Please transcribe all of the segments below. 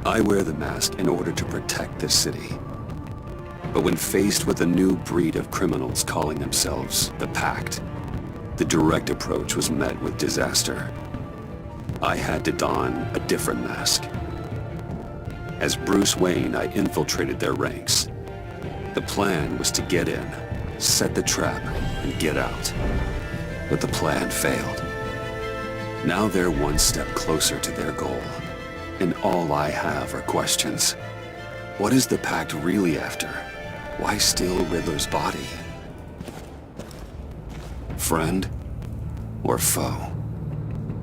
I wear the mask in order to protect this city. But when faced with a new breed of criminals calling themselves the Pact, the direct approach was met with disaster. I had to don a different mask. As Bruce Wayne, I infiltrated their ranks. The plan was to get in, set the trap, and get out. But the plan failed. Now they're one step closer to their goal. And all I have are questions. What is the Pact really after? Why steal Riddler's body? Friend or foe?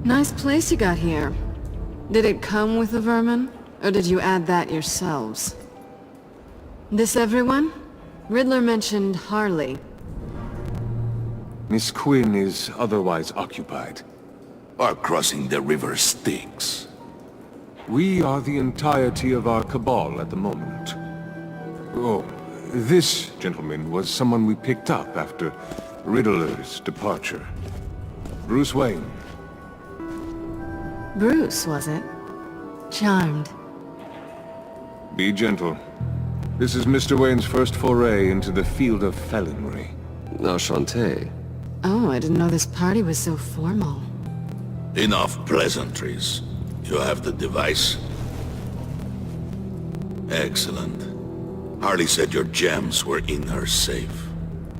Nice place you got here. Did it come with the vermin? Or did you add that yourselves? This everyone? Riddler mentioned Harley. Miss Quinn is otherwise occupied. Are crossing the river Styx. We are the entirety of our cabal at the moment. Oh, this gentleman was someone we picked up after Riddler's departure. Bruce Wayne. Bruce, was it? Charmed. Be gentle. This is Mr. Wayne's first foray into the field of felonry. Enchanté. Oh, I didn't know this party was so formal. Enough pleasantries. You have the device? Excellent. Harley said your gems were in her safe.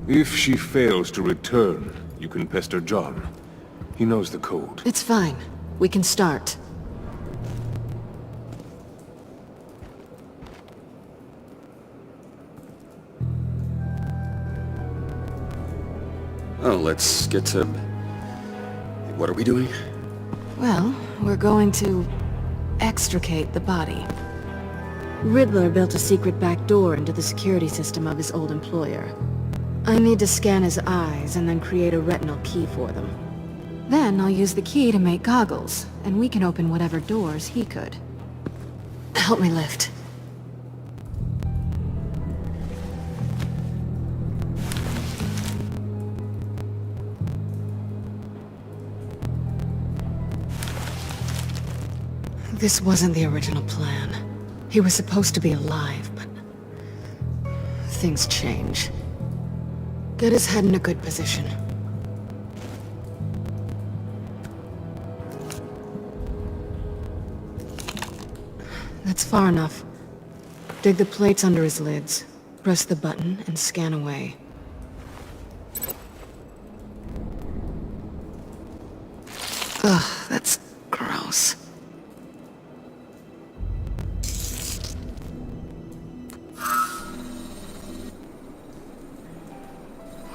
If she fails to return, you can pester John. He knows the code. It's fine. We can start. Oh, let's get to... What are we doing? Well, we're going to extricate the body. Riddler built a secret back door into the security system of his old employer. I need to scan his eyes and then create a retinal key for them. Then I'll use the key to make goggles, and we can open whatever doors he could. Help me lift. This wasn't the original plan. He was supposed to be alive, but... things change. Get his head in a good position. That's far enough. Dig the plates under his lids, press the button, and scan away. Ugh, that's gross.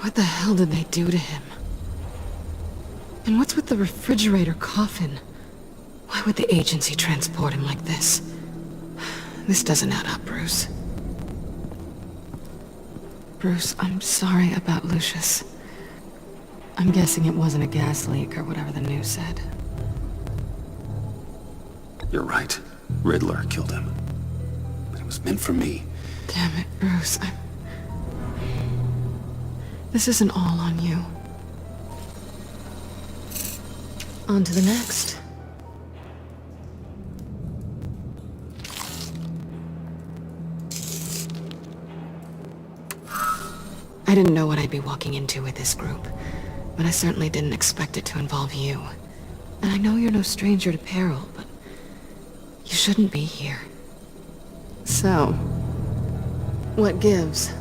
What the hell did they do to him? And what's with the refrigerator coffin? Why would the agency transport him like this? This doesn't add up, Bruce. Bruce, I'm sorry about Lucius. I'm guessing it wasn't a gas leak or whatever the news said. You're right. Riddler killed him. But it was meant for me. Damn it, Bruce. This isn't all on you. On to the next. I didn't know what I'd be walking into with this group, but I certainly didn't expect it to involve you. And I know you're no stranger to peril, but you shouldn't be here. So, what gives?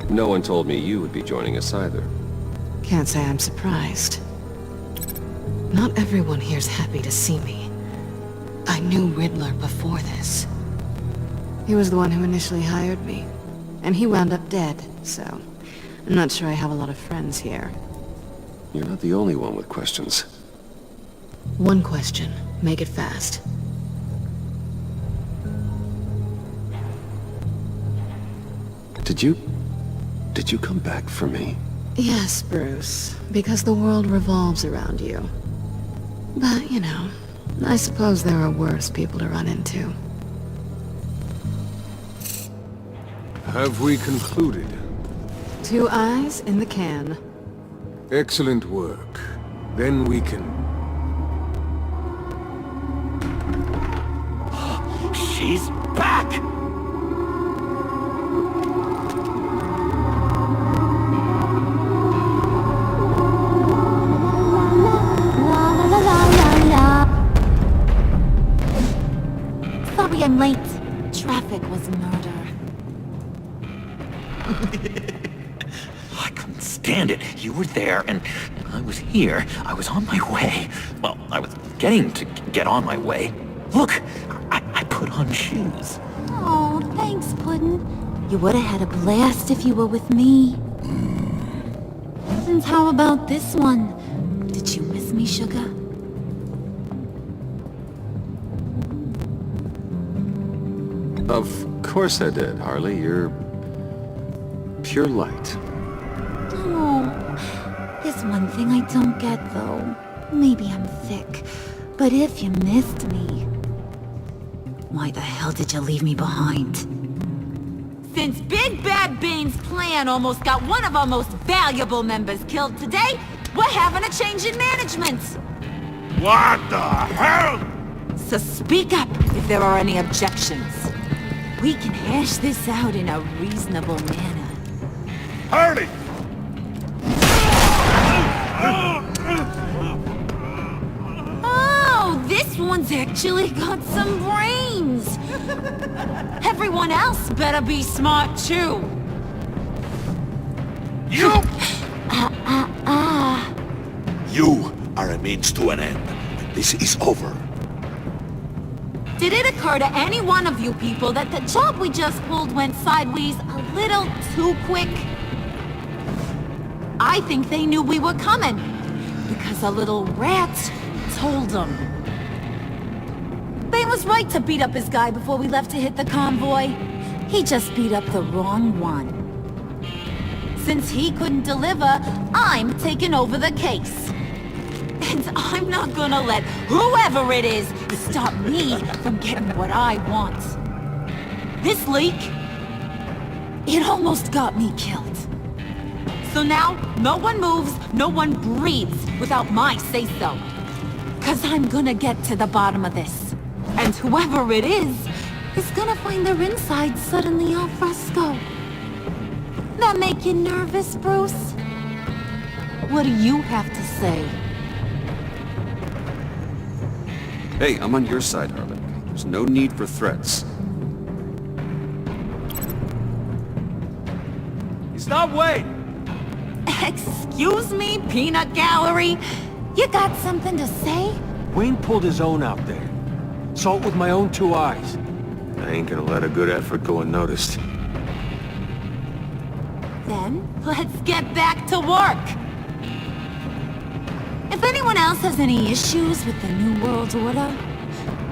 No one told me you would be joining us either. Can't say I'm surprised. Not everyone here's happy to see me. I knew Riddler before this. He was the one who initially hired me, and he wound up dead, so I'm not sure I have a lot of friends here. You're not the only one with questions. One question. Make it fast. Did you come back for me? Yes, Bruce, because the world revolves around you. But, you know, I suppose there are worse people to run into. Have we concluded? 2 eyes in the can. Excellent work. Then we can... She's back! Sorry I'm late. Traffic was murder. I couldn't stand it. You were there, and I was here. I was on my way. Well, I was getting to get on my way. Look, I put on shoes. Oh, thanks, Puddin'. You would've had a blast if you were with me. And how about this one? Did you miss me, sugar? Of course I did, Harley. You're pure light. Oh, there's one thing I don't get, though. Maybe I'm thick, but if you missed me, why the hell did you leave me behind? Since Big Bad Bane's plan almost got one of our most valuable members killed today, we're having a change in management. What the hell? So speak up if there are any objections. We can hash this out in a reasonable manner. Harley! Oh, this one's actually got some brains. Everyone else better be smart too. You! You are a means to an end. This is over. Did it occur to any one of you people that the job we just pulled went sideways a little too quick? I think they knew we were coming, because a little rat told them. Bane was right to beat up his guy before we left to hit the convoy. He just beat up the wrong one. Since he couldn't deliver, I'm taking over the case. And I'm not gonna let whoever it is stop me from getting what I want. This leak, it almost got me killed. So now, no one moves, no one breathes without my say-so. 'Cause I'm gonna get to the bottom of this. And whoever it is gonna find their inside suddenly al fresco. That make you nervous, Bruce? What do you have to say? Hey, I'm on your side, Harley. There's no need for threats. Stop, wait! Excuse me, peanut gallery? You got something to say? Wayne pulled his own out there. Saw it with my own two eyes. I ain't gonna let a good effort go unnoticed. Then, let's get back to work! If anyone else has any issues with the New World Order,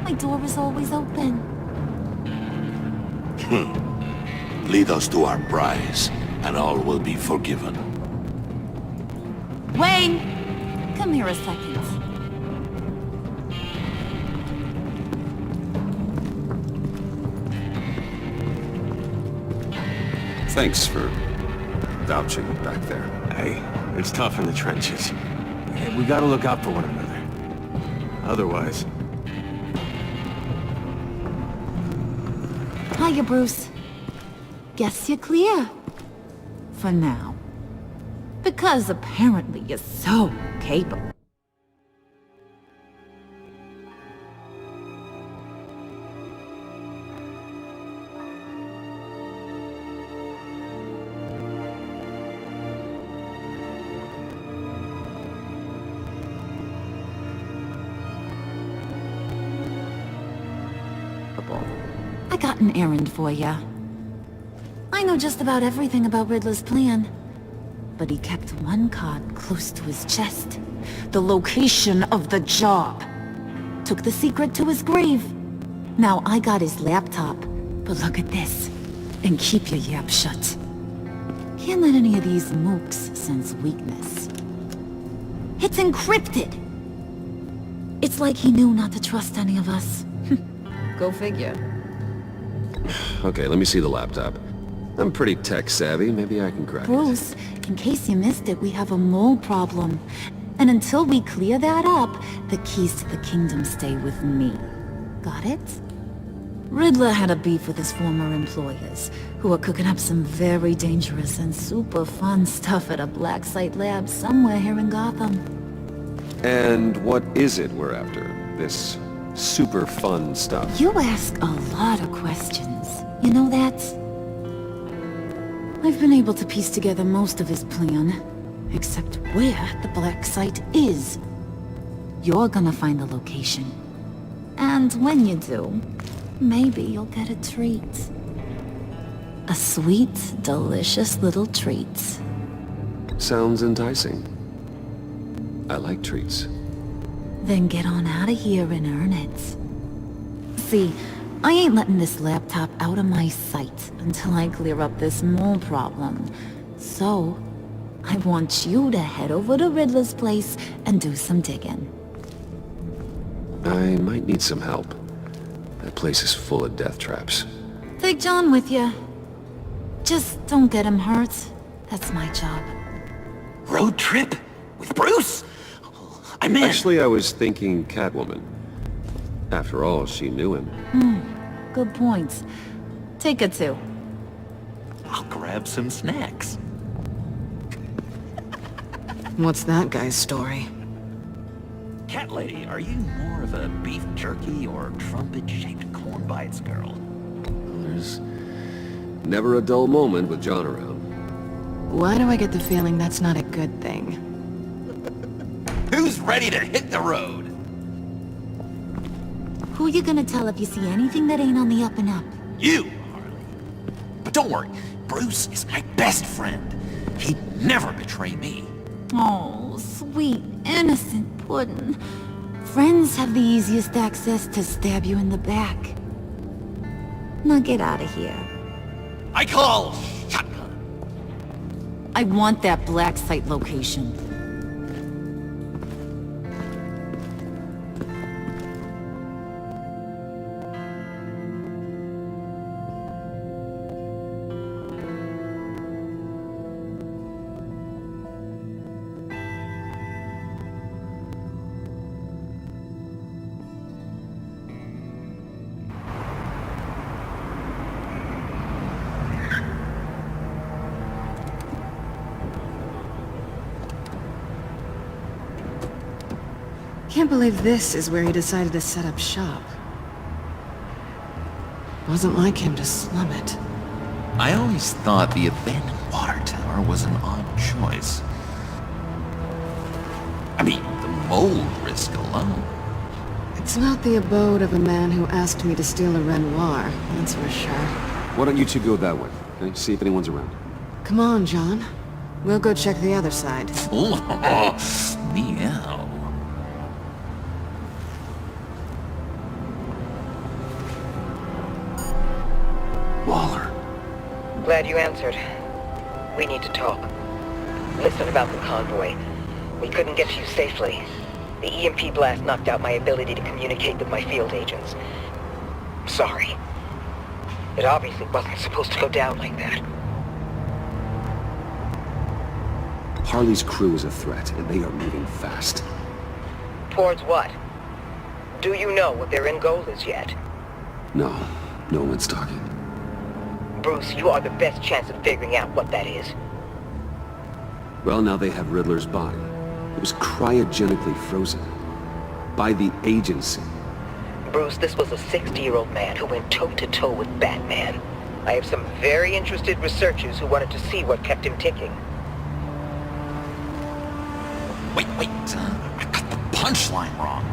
my door is always open. Lead us to our prize, and all will be forgiven. Wayne! Come here a second. Thanks for vouching back there. Hey, it's tough in the trenches. Hey, we gotta look out for one another. Otherwise... Hiya, Bruce. Guess you're clear. For now. Because apparently you're so capable. I got an errand for ya. I know just about everything about Riddler's plan. But he kept one card close to his chest. The location of the job. Took the secret to his grave. Now I got his laptop. But look at this. And keep your yap shut. Can't let any of these mooks sense weakness. It's encrypted! It's like he knew not to trust any of us. Go figure. Okay, let me see the laptop. I'm pretty tech-savvy. Maybe I can crack it. Bruce, in case you missed it, we have a mole problem. And until we clear that up, the keys to the kingdom stay with me. Got it? Riddler had a beef with his former employers, who were cooking up some very dangerous and super fun stuff at a black site lab somewhere here in Gotham. And what is it we're after? This super fun stuff? You ask a lot of questions. You know that? I've been able to piece together most of his plan, except where the black site is. You're gonna find the location. And when you do, maybe you'll get a treat. A sweet, delicious little treat. Sounds enticing. I like treats. Then get on out of here and earn it. See, I ain't letting this laptop out of my sight until I clear up this mole problem. So, I want you to head over to Riddler's place and do some digging. I might need some help. That place is full of death traps. Take John with you. Just don't get him hurt. That's my job. Road trip? With Bruce? I'm in. Actually, I was thinking Catwoman. After all, she knew him. Good point. Take it too. I'll grab some snacks. What's that guy's story? Cat lady, are you more of a beef jerky or trumpet-shaped corn bites girl? There's never a dull moment with John around. Why do I get the feeling that's not a good thing? Who's ready to hit the road? Who you gonna tell if you see anything that ain't on the up and up? You, Harley. But don't worry, Bruce is my best friend. He'd never betray me. Oh, sweet, innocent puddin'. Friends have the easiest access to stab you in the back. Now get out of here. I call shotgun. I want that black site location. Can't believe this is where he decided to set up shop. Wasn't like him to slum it. I always thought the abandoned water tower was an odd choice. I mean, the mold risk alone. It's not the abode of a man who asked me to steal a Renoir, that's for sure. Why don't you two go that way? Okay? See if anyone's around. Come on, John. We'll go check the other side. Meow. Waller. Glad you answered. We need to talk. Listen about the convoy. We couldn't get to you safely. The EMP blast knocked out my ability to communicate with my field agents. Sorry. It obviously wasn't supposed to go down like that. Harley's crew is a threat, and they are moving fast. Towards what? Do you know what their end goal is yet? No one's talking. Bruce, you are the best chance of figuring out what that is. Well, now they have Riddler's body. It was cryogenically frozen. By the agency. Bruce, this was a 60-year-old man who went toe-to-toe with Batman. I have some very interested researchers who wanted to see what kept him ticking. Wait, I got the punchline wrong.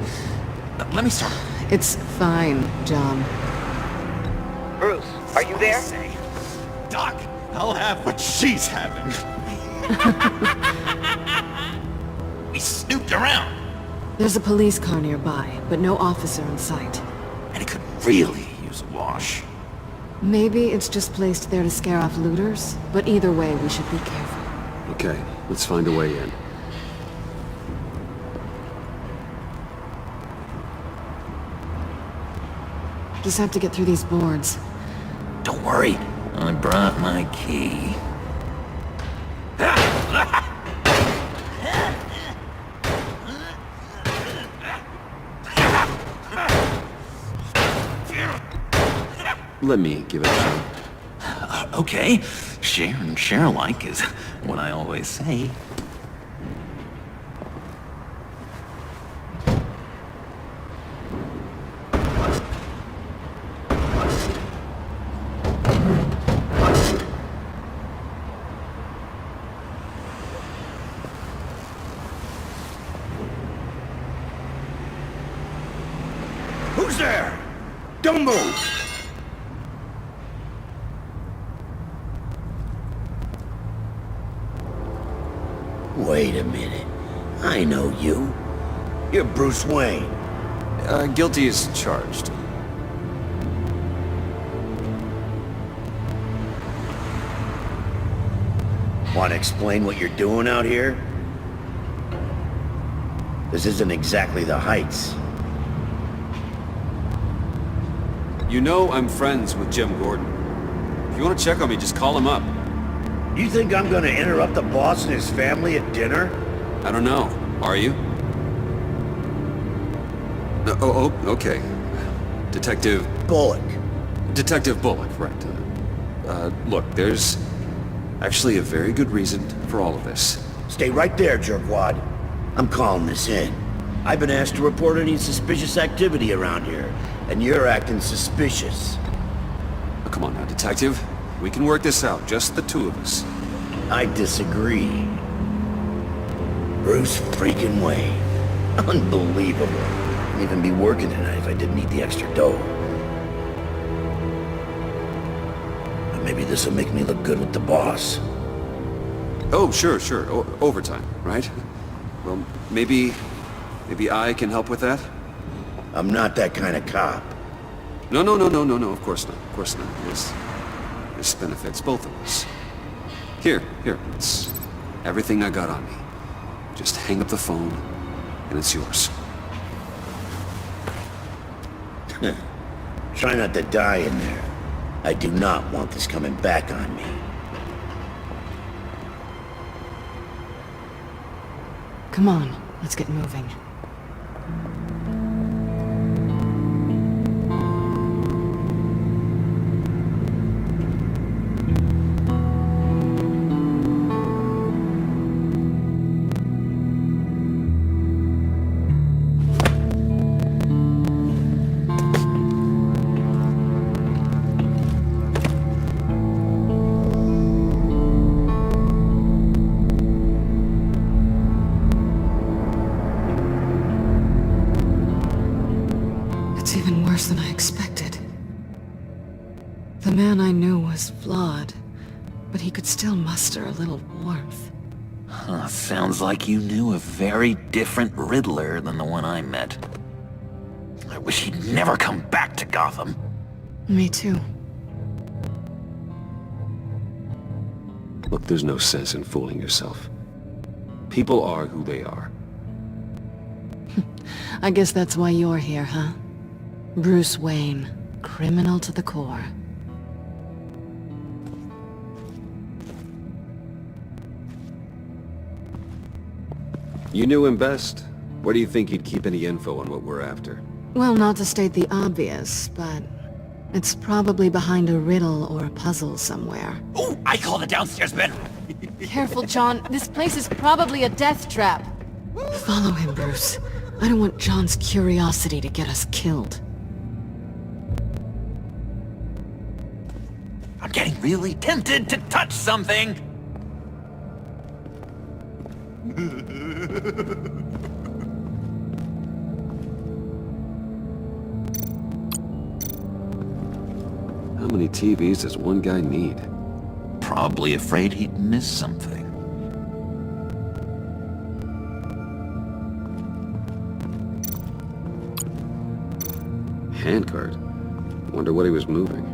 Let me start. It's fine, John. Bruce, are you there? Doc, I'll have what she's having. We snooped around. There's a police car nearby, but no officer in sight. And it could really use a wash. Maybe it's just placed there to scare off looters, but either way, we should be careful. Okay, let's find a way in. Just have to get through these boards. Don't worry, I brought my key. Let me give it a shot. Okay, share and share alike is what I always say. Who's there? Don't move! Wait a minute. I know you. You're Bruce Wayne. Guilty as charged. Want to explain what you're doing out here? This isn't exactly the Heights. You know I'm friends with Jim Gordon. If you want to check on me, just call him up. You think I'm gonna interrupt the boss and his family at dinner? I don't know. Are you? Oh, okay. Detective... Bullock. Detective Bullock, right. Look, there's actually a very good reason for all of this. Stay right there, jerkwad. I'm calling this in. I've been asked to report any suspicious activity around here, and you're acting suspicious. Oh, come on now, Detective. We can work this out, just the two of us. I disagree. Bruce freaking Wayne. Unbelievable. I'd even be working tonight if I didn't need the extra dough. But maybe this will make me look good with the boss. Oh, sure. Overtime, right? Well, maybe I can help with that? I'm not that kind of cop. No, of course not. This benefits both of us. Here, it's everything I got on me. Just hang up the phone, and it's yours. Try not to die in there. I do not want this coming back on me. Come on, let's get moving. It's even worse than I expected. The man I knew was flawed, but he could still muster a little warmth. Sounds like you knew a very different Riddler than the one I met. I wish he'd never come back to Gotham. Me too. Look, there's no sense in fooling yourself. People are who they are. I guess that's why you're here, huh? Bruce Wayne, criminal to the core. You knew him best. Where do you think he'd keep any info on what we're after? Well, not to state the obvious, but it's probably behind a riddle or a puzzle somewhere. Oh, I call the downstairs bedroom. Careful, John. This place is probably a death trap. Follow him, Bruce. I don't want John's curiosity to get us killed. I'm getting really tempted to touch something. How many TVs does one guy need? Probably afraid he'd miss something. Handcart. Wonder what he was moving.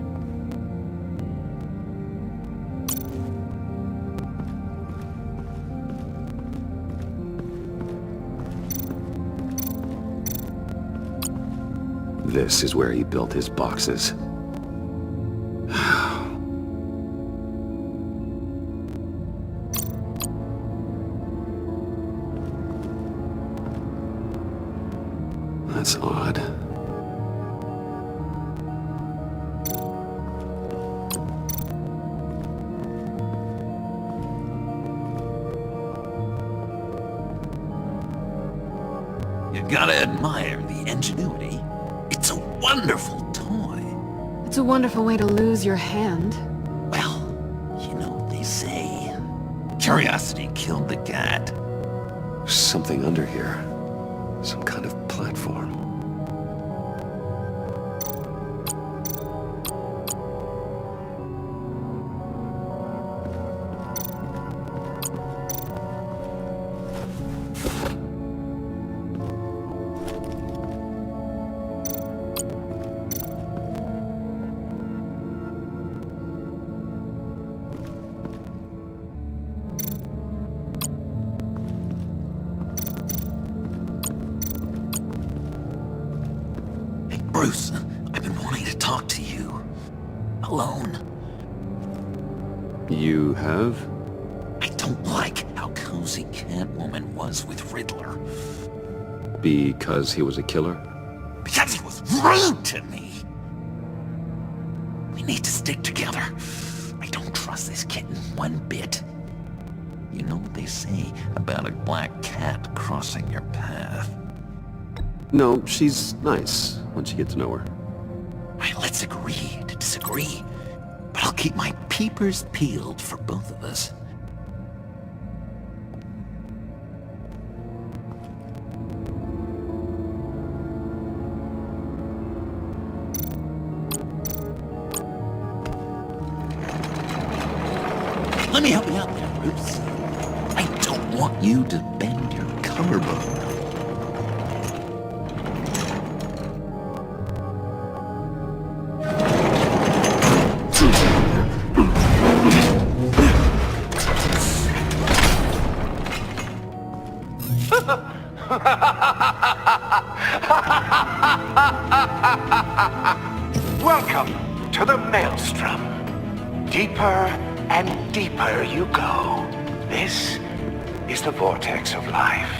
This is where he built his boxes. That's odd. You gotta admire the ingenuity. It's a wonderful toy. It's a wonderful way to lose your hand. Well, you know what they say. Curiosity killed the cat. There's something under here. Some kind of platform. Bruce, I've been wanting to talk to you. Alone. You have? I don't like how cozy Catwoman was with Riddler. Because he was a killer? Because he was rude to me! We need to stick together. I don't trust this kitten one bit. You know what they say about a black cat crossing your path? No, she's nice once you get to know her. Right, let's agree to disagree. But I'll keep my peepers peeled for both of us. Let me help you out there, Bruce. I don't want you to bend your collarbone. Welcome to the Maelstrom. Deeper and deeper you go. This is the vortex of life,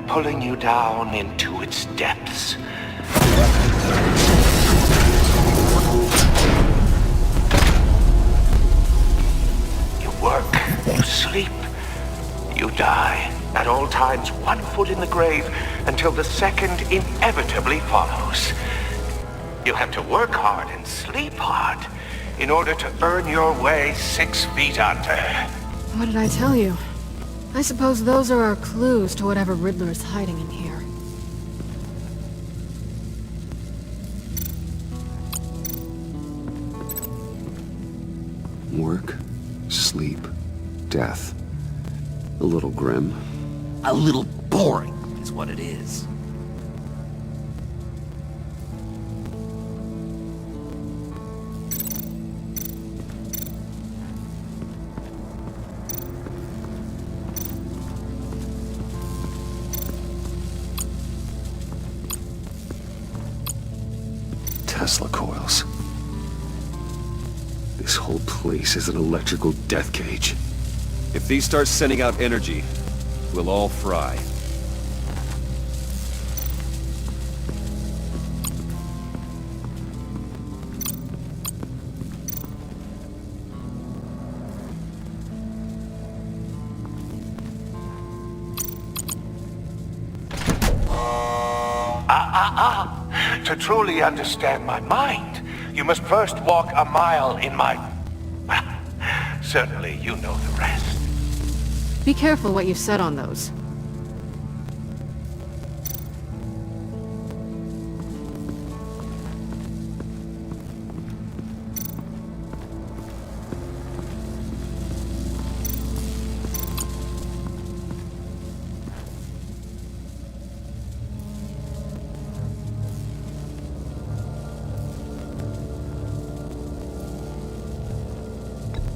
pulling you down into its depths. You work, you sleep, you die. At all times, 1 foot in the grave until the second inevitably follows. You have to work hard and sleep hard in order to earn your way 6 feet under. What did I tell you? I suppose those are our clues to whatever Riddler is hiding in here. Work, sleep, death. A little grim. A little boring is what it is. Tesla coils. This whole place is an electrical death cage. If these start sending out energy, we'll all fry. To truly understand my mind, you must first walk a mile in my... Well, certainly you know the rest. Be careful what you said on those.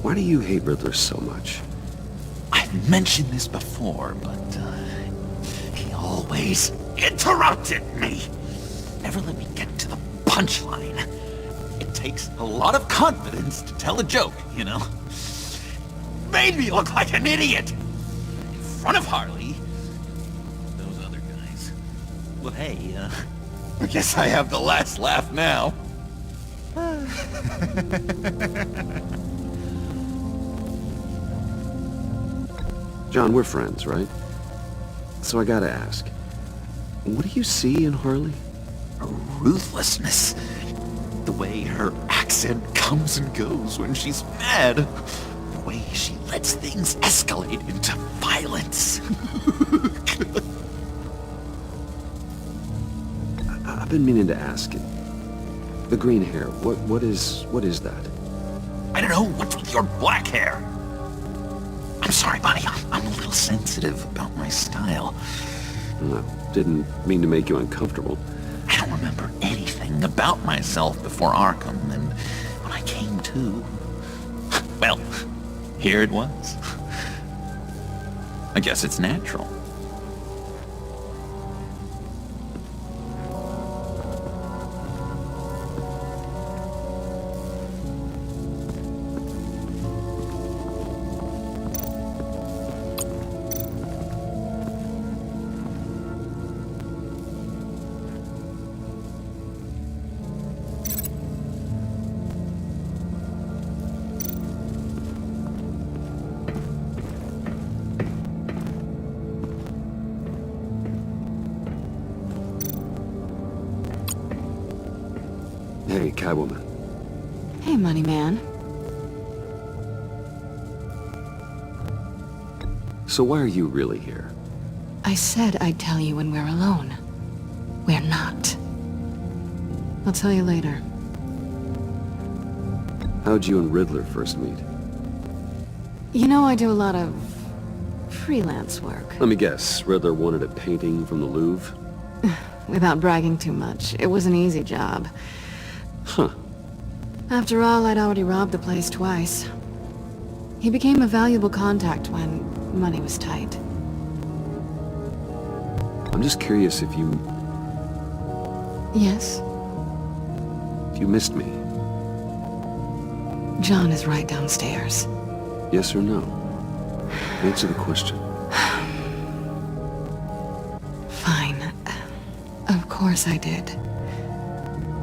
Why do you hate Riddler so much? I've mentioned this before, but he always interrupted me. Never let me get to the punchline. It takes a lot of confidence to tell a joke, you know? Made me look like an idiot. In front of Harley. Those other guys. Well, hey, I guess I have the last laugh now. John, we're friends, right? So I gotta ask. What do you see in Harley? Her ruthlessness. The way her accent comes and goes when she's mad. The way she lets things escalate into violence. I've been meaning to ask you. The green hair, what is that? I don't know, what's with your black hair? I'm sorry, buddy, I'm a little sensitive about my style. No, didn't mean to make you uncomfortable. I don't remember anything about myself before Arkham, and when I came to, well, here it was. I guess it's natural. Hey, Catwoman. Hey, Money Man. So why are you really here? I said I'd tell you when we're alone. We're not. I'll tell you later. How'd you and Riddler first meet? You know I do a lot of freelance work. Let me guess, Riddler wanted a painting from the Louvre? Without bragging too much, it was an easy job. Huh. After all, I'd already robbed the place twice. He became a valuable contact when money was tight. I'm just curious if you Yes? missed me. John is right downstairs. Yes or no? Answer the question. Fine. Of course I did.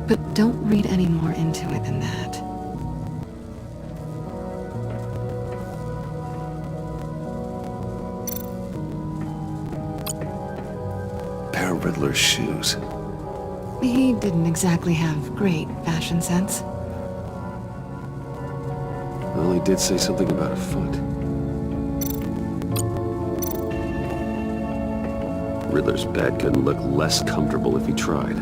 But don't read any more into it than that. Pair of Riddler's shoes. He didn't exactly have great fashion sense. Well, he did say something about a foot. Riddler's bed couldn't look less comfortable if he tried.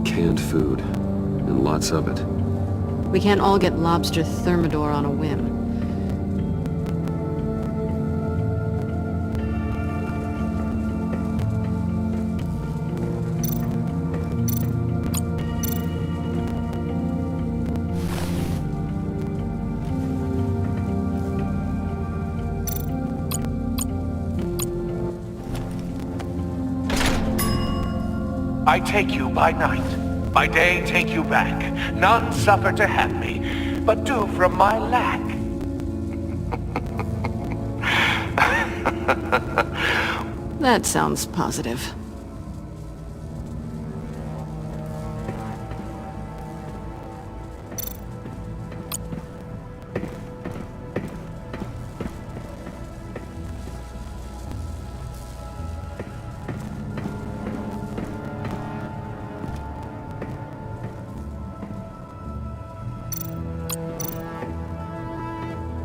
Canned food, and lots of it. We can't all get lobster thermidor on a whim. I take you by night, by day take you back. None suffer to have me, but do from my lack. That sounds positive.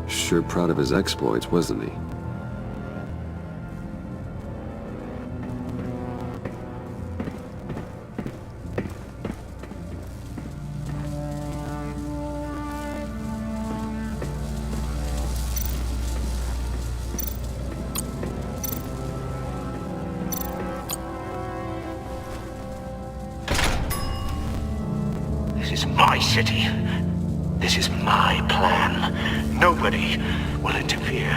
Sure proud of his exploits, wasn't he? This is my city. This is my plan. Nobody will interfere.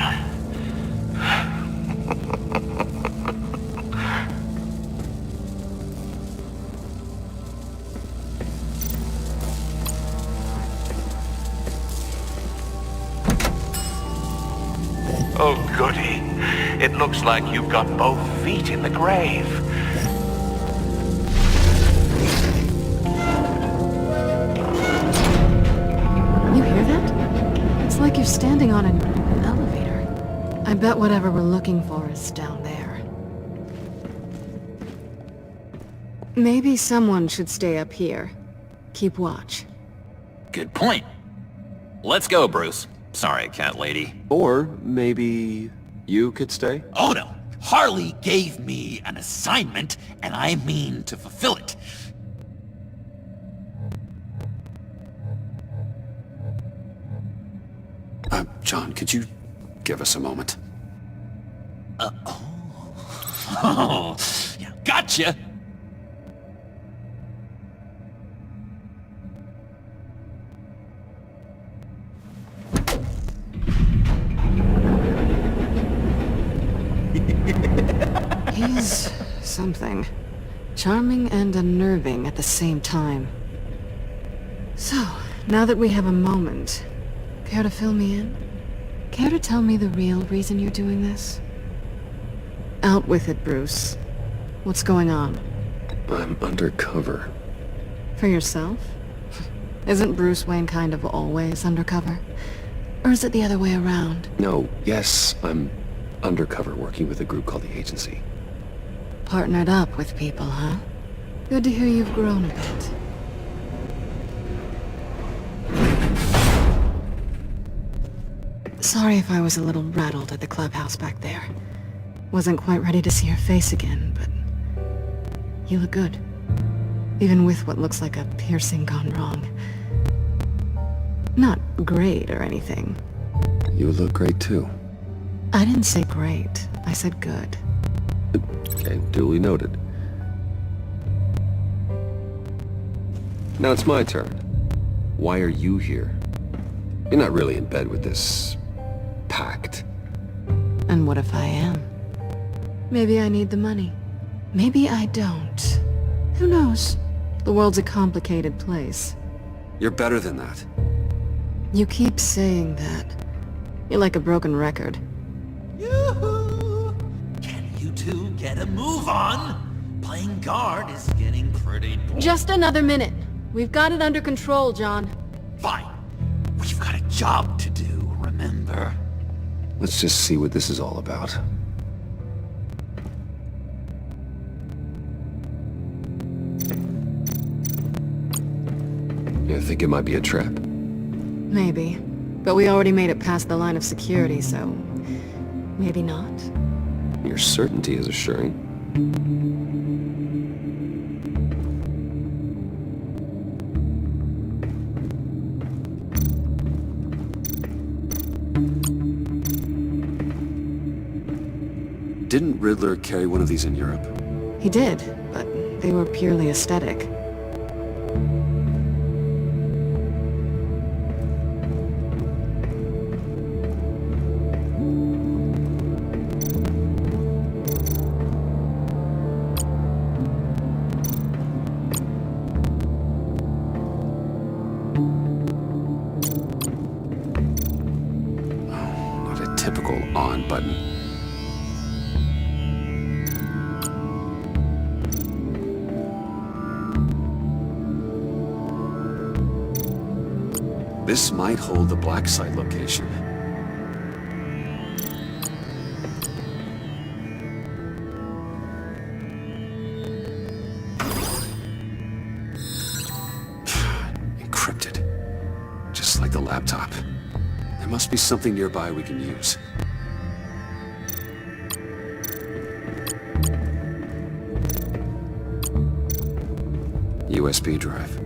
Oh, goody. It looks like you've got both feet in the grave. standing on an elevator. I bet whatever we're looking for is down there. Maybe someone should stay up here. Keep watch. Good point. Let's go, Bruce. Sorry, cat lady. Or maybe you could stay? Oh no! Harley gave me an assignment, and I mean to fulfill it. John, could you give us a moment? Oh, yeah, gotcha! He's something. Charming and unnerving at the same time. So, now that we have a moment, care to fill me in? Care to tell me the real reason you're doing this? Out with it, Bruce. What's going on? I'm undercover. For yourself? Isn't Bruce Wayne kind of always undercover? Or is it the other way around? No, yes, I'm undercover working with a group called the Agency. Partnered up with people, huh? Good to hear you've grown a bit. Sorry if I was a little rattled at the clubhouse back there. Wasn't quite ready to see your face again, but you look good. Even with what looks like a piercing gone wrong. Not great or anything. You look great too. I didn't say great. I said good. Okay, duly noted. Now it's my turn. Why are you here? You're not really in bed with this pact. And what if I am? Maybe I need the money. Maybe I don't. Who knows? The world's a complicated place. You're better than that. You keep saying that. You're like a broken record. Yoo-hoo! Can you two get a move on? Playing guard is getting pretty boring. Just another minute. We've got it under control, John. Fine. We've got a job to do, remember? Let's just see what this is all about. You think it might be a trap? Maybe. But we already made it past the line of security, so... maybe not. Your certainty is assuring. Didn't Riddler carry one of these in Europe? He did, but they were purely aesthetic. Not a typical on button. This might hold the black site location. Encrypted. Just like the laptop. There must be something nearby we can use. USB drive.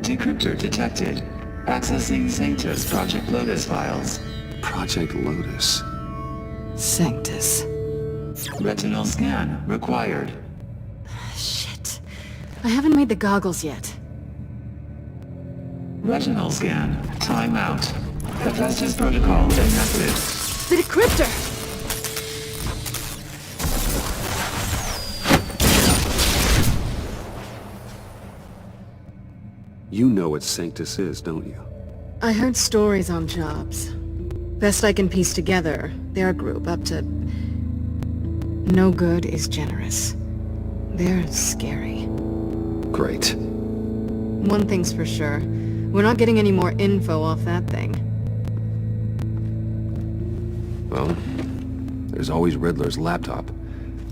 Decryptor detected. Accessing Sanctus Project Lotus files. Project Lotus. Sanctus. Retinal scan required. Shit. I haven't made the goggles yet. Retinal scan. Timeout. Hephaestus protocol enacted. The decryptor! You know what Sanctus is, don't you? I heard stories on jobs. Best I can piece together, their group up to... No good is generous. They're scary. Great. One thing's for sure. We're not getting any more info off that thing. Well, there's always Riddler's laptop.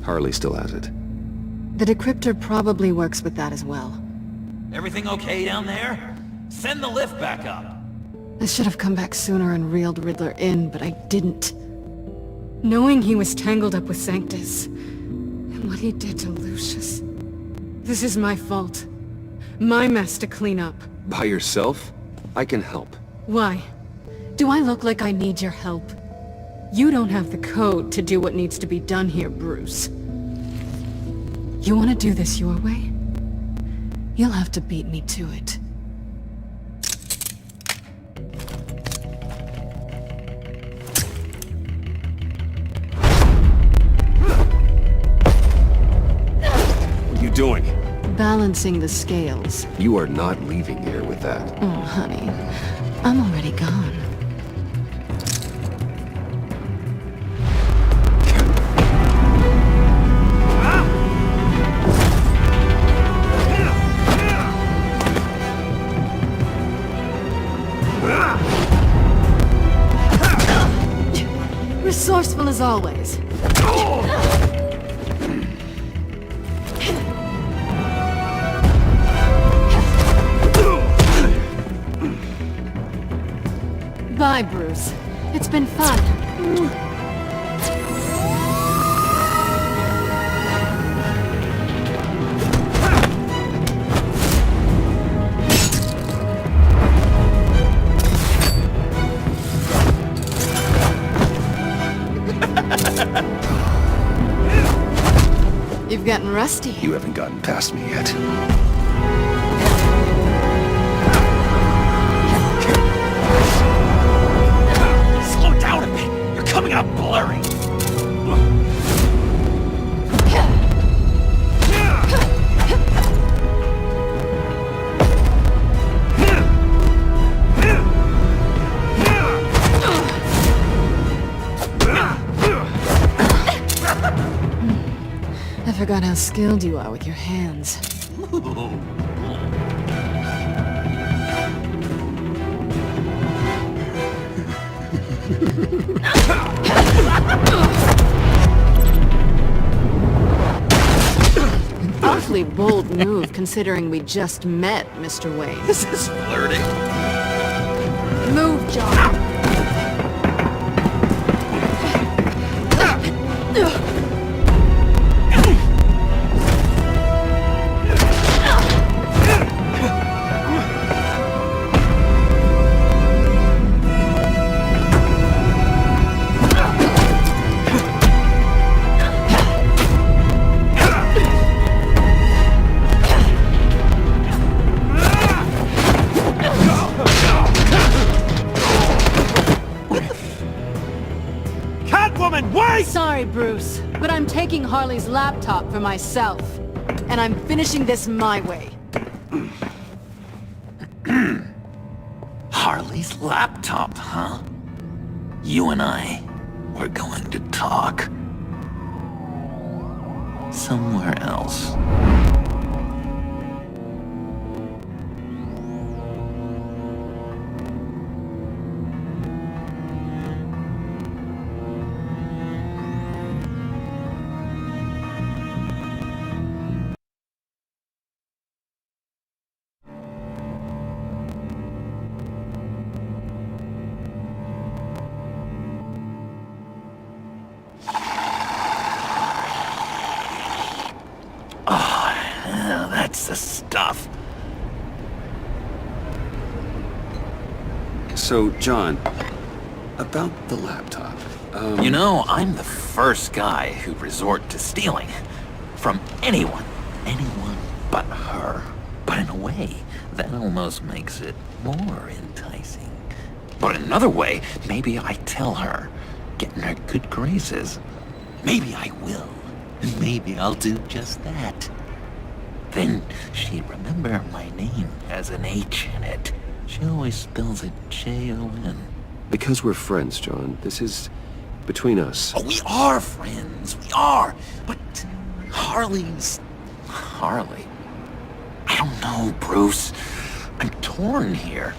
Harley still has it. The decryptor probably works with that as well. Everything okay down there? Send the lift back up. I should have come back sooner and reeled Riddler in, but I didn't. Knowing he was tangled up with Sanctus, and what he did to Lucius. This is my fault. My mess to clean up. By yourself? I can help. Why? Do I look like I need your help? You don't have the code to do what needs to be done here, Bruce. You want to do this your way? You'll have to beat me to it. What are you doing? Balancing the scales. You are not leaving here with that. Oh, honey. I'm already gone. Resourceful as always. Bye, Bruce. It's been fun. You've gotten rusty. You haven't gotten past me yet. Slow down a bit. You're coming out blurry. I forgot how skilled you are with your hands. An awfully bold move considering we just met, Mr. Wayne. This is flirting. Move, John. Sorry, Bruce, but I'm taking Harley's laptop for myself. And I'm finishing this my way. Harley's laptop, huh? You and I, we're going to talk. Somewhere else. That's the stuff. So, John, about the laptop. You know, I'm the first guy who'd resort to stealing. From anyone. Anyone but her. But in a way, that almost makes it more enticing. But in another way, maybe I tell her, get in her good graces. Maybe I will. And maybe I'll do just that. Then she'd remember my name has an H in it. She always spells it Jon. Because we're friends, John. This is between us. Oh, we are friends. We are. But Harley's... Harley. I don't know, Bruce. I'm torn here.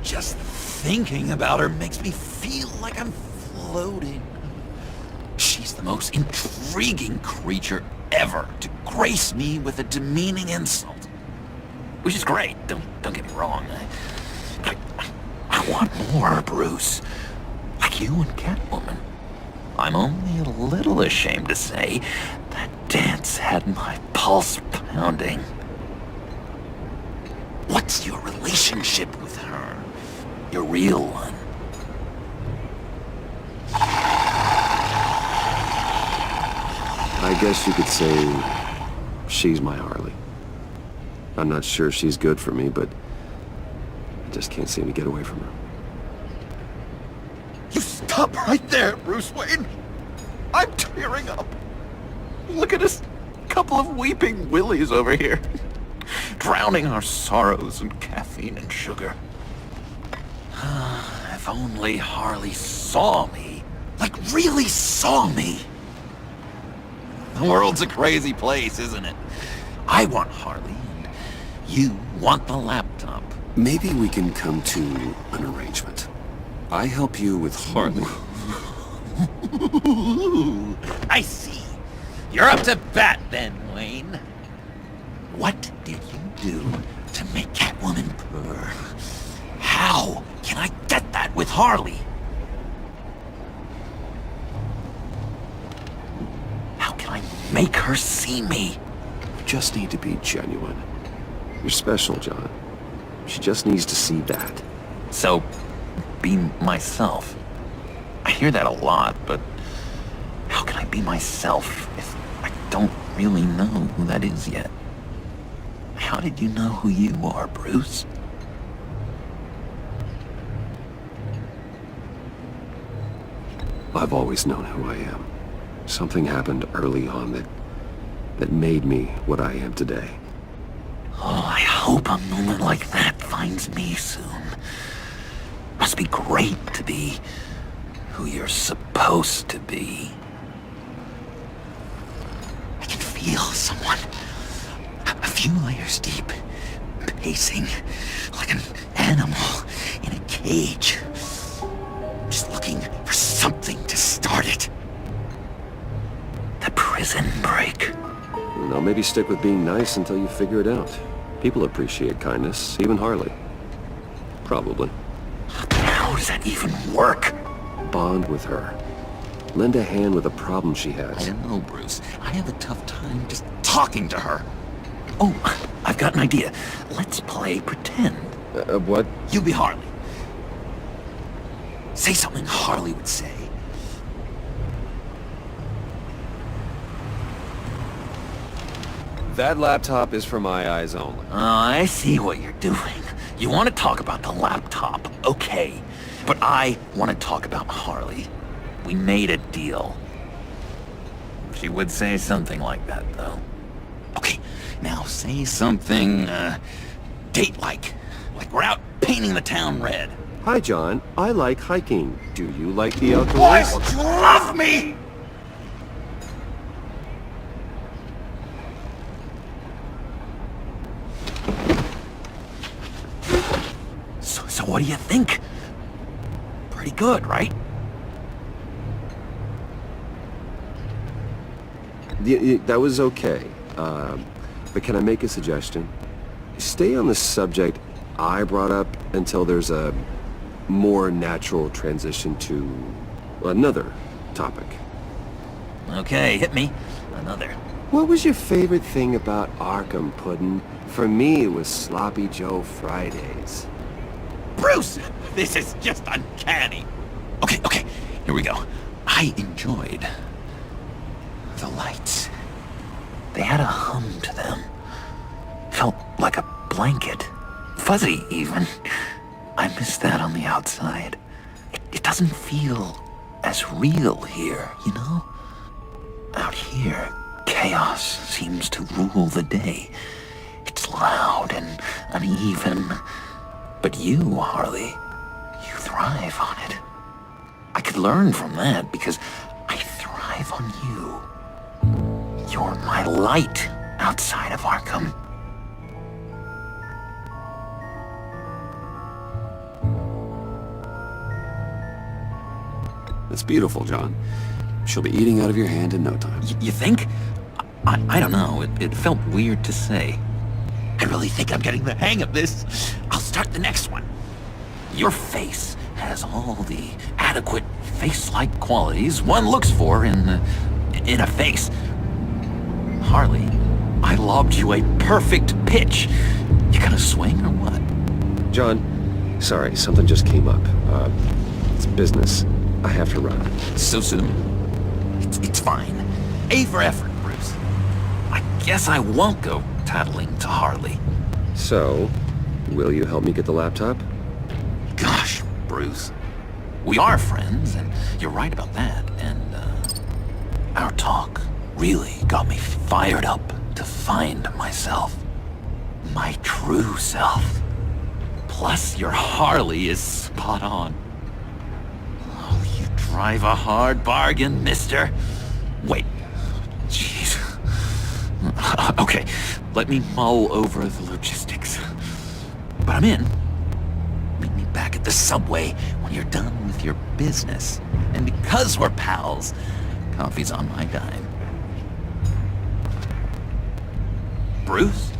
Just thinking about her makes me feel like I'm floating. She's the most intriguing creature ever to grace me with a demeaning insult. Which is great, don't get me wrong. I want more, Bruce. Like you and Catwoman. I'm only a little ashamed to say that dance had my pulse pounding. What's your relationship with her? Your real one? I guess you could say she's my Harley. I'm not sure she's good for me, but I just can't seem to get away from her. You stop right there, Bruce Wayne! I'm tearing up. Look at us, couple of weeping willies over here. Drowning our sorrows in caffeine and sugar. If only Harley saw me. Like, really saw me. The world's a crazy place, isn't it? I want Harley, and you want the laptop. Maybe we can come to an arrangement. I help you with Harley. I see. You're up to bat then, Wayne. What did you do to make Catwoman purr? How can I get that with Harley? How can I make her see me? You just need to be genuine. You're special, John. She just needs to see that. So, be myself. I hear that a lot, but how can I be myself if I don't really know who that is yet? How did you know who you are, Bruce? I've always known who I am. Something happened early on that made me what I am today. Oh, I hope a moment like that finds me soon. Must be great to be who you're supposed to be. I can feel someone a few layers deep, pacing like an animal in a cage. Just looking for something to start it. The prison break. Now maybe stick with being nice until you figure it out. People appreciate kindness, even Harley. Probably. How does that even work? Bond with her. Lend a hand with a problem she has. I don't know, Bruce. I have a tough time just talking to her. Oh, I've got an idea. Let's play pretend. What? You be Harley. Say something Harley would say. That laptop is for my eyes only. Oh, I see what you're doing. You want to talk about the laptop, okay. But I want to talk about Harley. We made a deal. She would say something like that, though. Okay, now say something, date-like. Like we're out painting the town red. Hi, John. I like hiking. Do you like the outdoors? Why don't you love me? So what do you think? Pretty good, right? That was okay. But can I make a suggestion? Stay on the subject I brought up until there's a more natural transition to another topic. Okay, hit me. Another. What was your favorite thing about Arkham, Puddin'? For me, it was Sloppy Joe Fridays. Bruce! This is just uncanny. Okay, here we go. I enjoyed the lights. They had a hum to them. Felt like a blanket. Fuzzy, even. I miss that on the outside. It doesn't feel as real here, you know? Out here, chaos seems to rule the day. It's loud and uneven. But you, Harley, you thrive on it. I could learn from that because I thrive on you. You're my light outside of Arkham. That's beautiful, John. She'll be eating out of your hand in no time. You think? I don't know. It felt weird to say. I really think I'm getting the hang of this. I'll start the next one. Your face has all the adequate face-like qualities one looks for in a face. Harley, I lobbed you a perfect pitch. You gonna swing or what? John, sorry, something just came up. It's business. I have to run. So soon? It's fine. A for effort, Bruce. I guess I won't go tattling to Harley. So, will you help me get the laptop? Gosh, Bruce. We are friends, and you're right about that. And, our talk really got me fired up to find myself. My true self. Plus, your Harley is spot on. Oh, you drive a hard bargain, mister. Wait. Jeez. Okay, let me mull over the logistics. But I'm in. Meet me back at the subway when you're done with your business. And because we're pals, coffee's on my dime. Bruce?